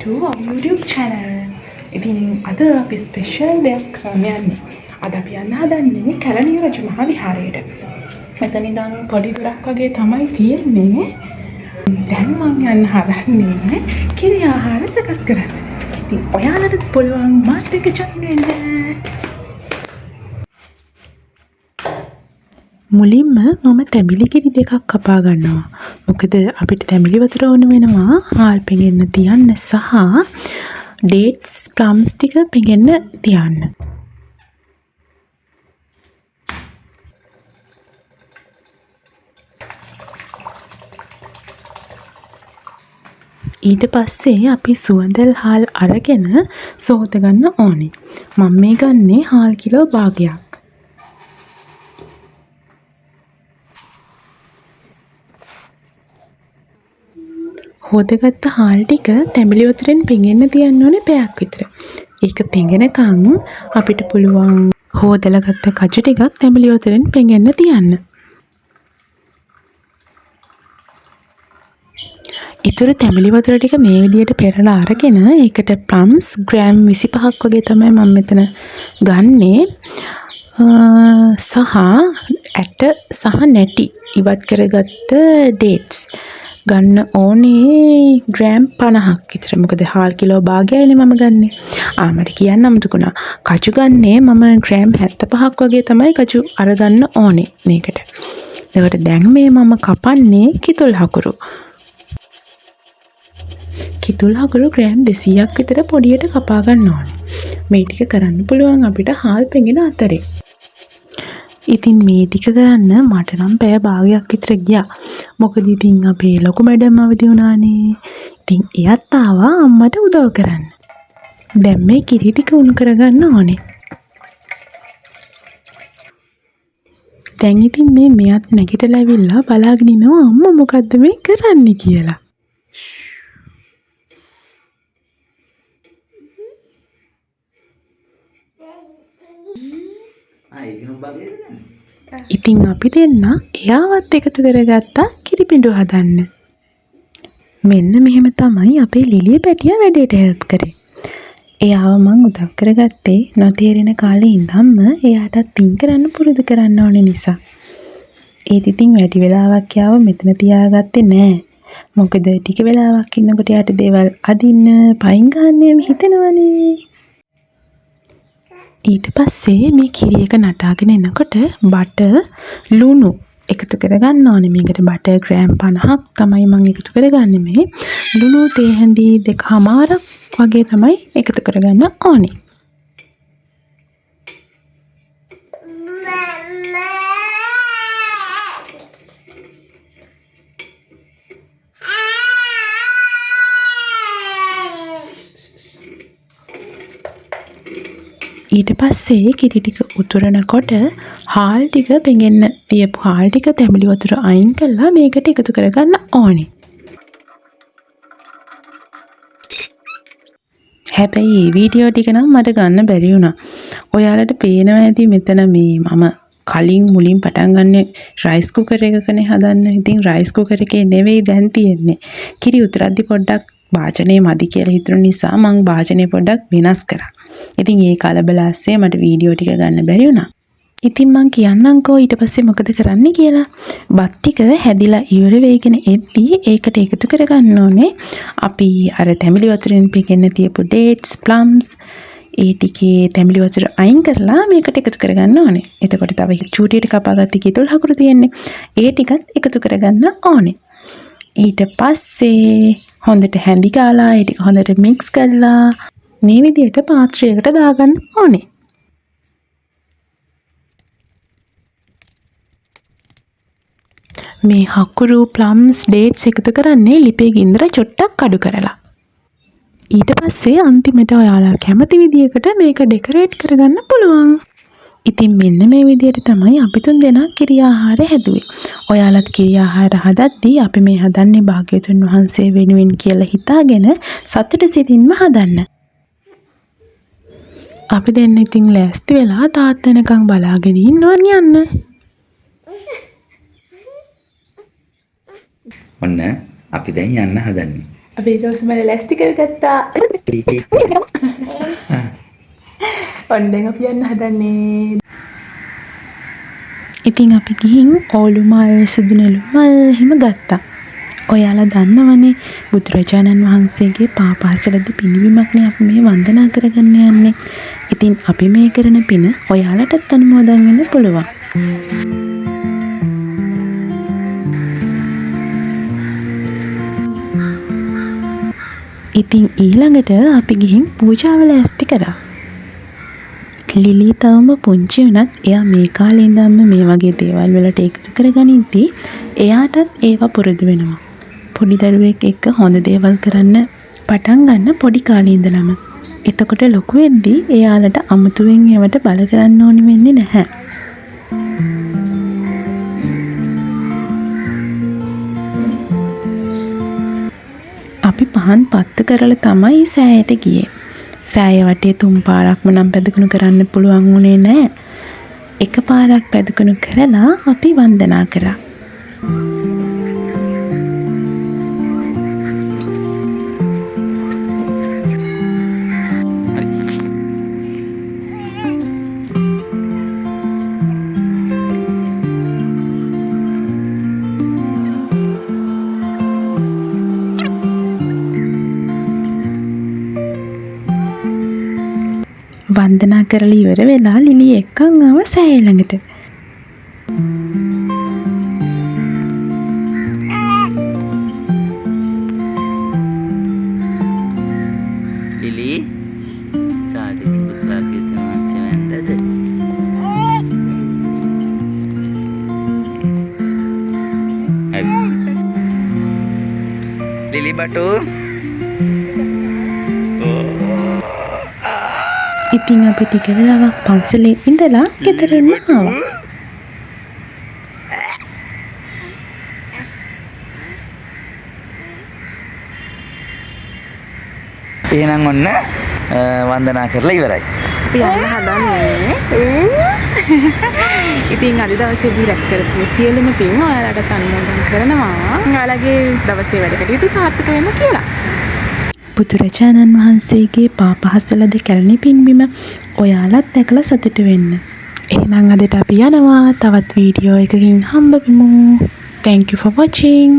to our YouTube channel. ඉතින් අද අපි ස්පෙෂල් දෙයක් කරන්න යන්නේ. අද අපි යන්න හදන්නේ කැලණිය රජමහා විහාරයට. මෙතන ඉඳන් පොඩි දුරක් වගේ තමයි තියෙන්නේ. දැන් මම යන්න හදන්නේ කිරි ආහාර සකස් කරන්න. ඉතින් ඔයාලට පුළුවන් මාත් එක්ක join වෙන්න. මුලින්ම මම තැඹිලි කිරි දෙකක් කපා ගන්නවා. මොකද අපිට තැඹිලි වතුර ඕන වෙනවා හාල් පෙඟෙන්න තියන්න සහ dates plums ටික පෙඟෙන්න තියන්න. ඊට පස්සේ අපි සුවඳල් හාල් අරගෙන සෝත ගන්න ඕනේ. මම මේ ගන්නේ හාල් කිලෝ භාගයක්. හොදගත්ත හාල් ටික තැඹිලි වතුරෙන් පෙඟෙන්න තියන්න ඕනේ පැයක් විතර. ඒක පෙඟෙනකන් අපිට පුළුවන් හොදලා ගත්ත කජු ටිකක් තැඹිලි වතුරෙන් පෙඟෙන්න තියන්න. ඊටර තැඹිලි වතුර ටික මේ විදිහට පෙරලා අරගෙන ඒකට plums ග්‍රෑම් 25ක් වගේ තමයි මම මෙතන ගන්නේ. සහ ඇට සහ නැටි ඉවත් කරගත්ත dates ගන්න ඕනේ ග්‍රෑම් 50ක් විතර. මොකද හාල් කිලෝ භාගයයිනේ මම ගන්නෙ. මට කියන්න අමතකුණා. කජු ගන්නේ මම ග්‍රෑම් 75ක් වගේ තමයි කජු අරගන්න ඕනේ මේකට. ඒකට දැන් මේ මම කපන්නේ කිතුල් හකුරු. කිතුල් හකුරු ග්‍රෑම් 200ක් විතර පොඩියට කපා ගන්න ඕනේ. මේ ටික කරන්න පුළුවන් අපිට හාල් පෙඟෙන අතරේ. ඉතින් මේ ටික කරන්න මට නම් පැය භාගයක් විතර ගියා. මොකද ඉතින් අපේ ලොකු මැඩම් අවදි වුණානේ. ඉතින් එයාත් ආවා අම්මට උදව් කරන්න. දැන් මේ කිරි ටික උණු කරගන්න ඕනේ. දැන් ඉතින් මෙයාත් නැගිටලා ඇවිල්ලා බලාගෙන ඉනවා අම්මා මොකද්ද මේ කරන්නේ කියලා. ඉතින් අපි දෙන්න එයාවත් එකතු කරගත්තා කිරිපිඬු හදන්න. මෙන්න මෙහෙම තමයි අපේ ලිලිය පැටියා වැඩේට හෙල්ප් කරේ. එයාව මං උදව් කරගත්තේ නොතේරෙන කාලේ ඉඳන්ම එයාටත් තින් කරන්න පුරුදු කරන්න ඕනේ නිසා. ඒත් ඉතින් වැඩි වෙලාවක් යාව මෙතන තියාගත්තේ නෑ. මොකද ටික වෙලාවක් ඉන්නකොට යාට දේවල් අදින්න පයින් ගන්න හිතෙනවනේ. ඊට පස්සේ මේ කිරි එක නටාගෙන එනකොට බටර් ලුණු එකතු කරගන්න ඕනේ. මේකට බටර් ග්‍රෑම් 50ක් තමයි මම එකතු කරගන්නේ. මේ ලුණු තේ හැඳි 2මාරක් වගේ තමයි එකතු කරගන්න ඕනේ. ඊට පස්සේ කිරි ටික උතුරනකොට හාල් ටික පෙඟෙන්න තියපු හාල් ටික තැඹිලි වතුර අයින් කරලා මේකට එකතු කරගන්න ඕනේ. හැබැයි මේ වීඩියෝ ටික නම් මට ගන්න බැරි වුණා. ඔයාලට පේනවා ඇති මෙතන මේ මම කලින් මුලින් පටන් ගන්න රයිස් කුකර් එකකනේ හදන්න. ඉතින් රයිස් කුකර් එකේ නෙවෙයි දැන් තියෙන්නේ. කිරි උතරද්දි පොඩ්ඩක් වාජනේ මදි කියලා හිතුන නිසා මං වාජනේ පොඩ්ඩක් වෙනස් කරා. ඉතින් ඒ කලබලස්සේ මට වීඩියෝ ටික ගන්න බැරි වුණා. ඉතින් මං කියන්නම්කෝ ඊට පස්සේ මොකද කරන්න කියලා. බත් ටික හැදිලා ඉවර වෙගෙන එද්දී ඒකට එකතු කරගන්න ඕනේ අපි අර තැඹිලි වතුරෙන් පෙඟෙන්න තියපු dates plums ඒ ටිකේ තැඹිලි වතුර අයින් කරලා මේකට එකතු කරගන්න ඕනේ. එතකොට තව චූටියට කපාගත්ත කිතුල් හකුරු තියෙන්නේ. ඒ ටිකත් එකතු කරගන්න ඕනේ. ඊට පස්සේ හොඳට හැඳි ගාලා ඒ ටික හොඳට මික්ස් කරලා මේ විදිහට පාත්‍රයකට දාගන්න ඕනේ. මේ හකුරු plums dates එකතු කරන්නේ ලිපේ ගින්දර චොට්ටක් අඩු කරලා. ඊට පස්සේ අන්තිමට ඔයාලා කැමති විදිහකට මේක ඩෙකොරේට් කරගන්න පුළුවන්. ඉතින් මෙන්න මේ විදිහට තමයි අපි තුන් දෙනා කිරි ආහාර හැදුවේ. ඔයාලත් කිරි ආහාර හදද්දී අපි මේ හදන්නේ භාග්‍යවතුන් වහන්සේ වෙනුවෙන් කියලා හිතාගෙන සතුට සිතින්ම හදන්න. අපි දෙන්න ඉතින් ලෑස්ති වෙලා තාත් වෙනකන් බලාගෙන ඉන්නවන් යන්න. ඔන්න අපි දැන් යන්න හදන්නේ. අපි රෝස් මල ලැස්ති කරගත්තා. ඔන්න දැන් අපි යන්න හදන්නේ. ඉතින් අපි ගිහින් ඕලු මල්, සුදු නෙළු මල් හිම ගත්තා. ඔයාලා දන්නවනේ බුදුරජාණන් වහන්සේගේ පාපහසලදී පින්වීමක්නේ අපි මේ වන්දනා කරගන්න යන්නේ. ඉතින් අපි මේ කරන පින ඔයාලටත් අනුමෝදන් වෙන්න පුළුවන්. ඉතින් ඊළඟට අපි ගිහින් පූජාව ලෑස්ති කරා. ලිලි තවම පුංචි වුණත් එයා මේ කාලේ ඉඳන්ම මේ වගේ දේවල් වලට එකතු කරගනිද්දී එයාටත් ඒවා පුරුදු වෙනවා. පොඩි දරුවෙක් එක්ක හොඳ දේවල් කරන්න පටන් ගන්න පොඩි කාලේ ඉඳලම. එතකොට ලොකු වෙද්දී එයාලට අමුතුවෙන් ඒවට බල කරන්න ඕනි වෙන්නේ නැහැ. අපි පහන් පත්තු කරලා තමයි සෑයට ගියේ. සෑය වටේ 3 පාරක්ම නම් පැදකුණු කරන්න පුළුවන් වුණේ නැහැ. එක පාරක් පැදකුණු කරලා අපි වන්දනා කරා. වන්දනා කරලා ඉවර වෙලා ලිලි එක්කන් ආව සෑය ළඟට. ලිලි සාදු පුතාගේ තමන්සේ වැන්දද? ලිලි බටු ඉතින් අපි ටික වෙලාවක් පන්සලේ ඉඳලා ගෙදර එන්න ආවා. එහෙනම් ඔන්න වන්දනා කරලා ඉවරයි. අපි යන්න හදන්නේ. ඉතින් අද දවසේදී රැස් කරපු සියලුම පින් ඔයාලට අනුමෝදන් කරනවා. ඔයාලගේ දවසේ වැඩ කටයුතු සාර්ථක වෙන්න කියලා. බුදුරජාණන් වහන්සේගේ පාපහසලදී කැලණි පින්බිම ඔයාලත් දැකලා සතුටු වෙන්න. එහෙනම් අදට අපි යනවා. තවත් වීඩියෝ එකකින් හම්බ වෙමු. Thank you for watching.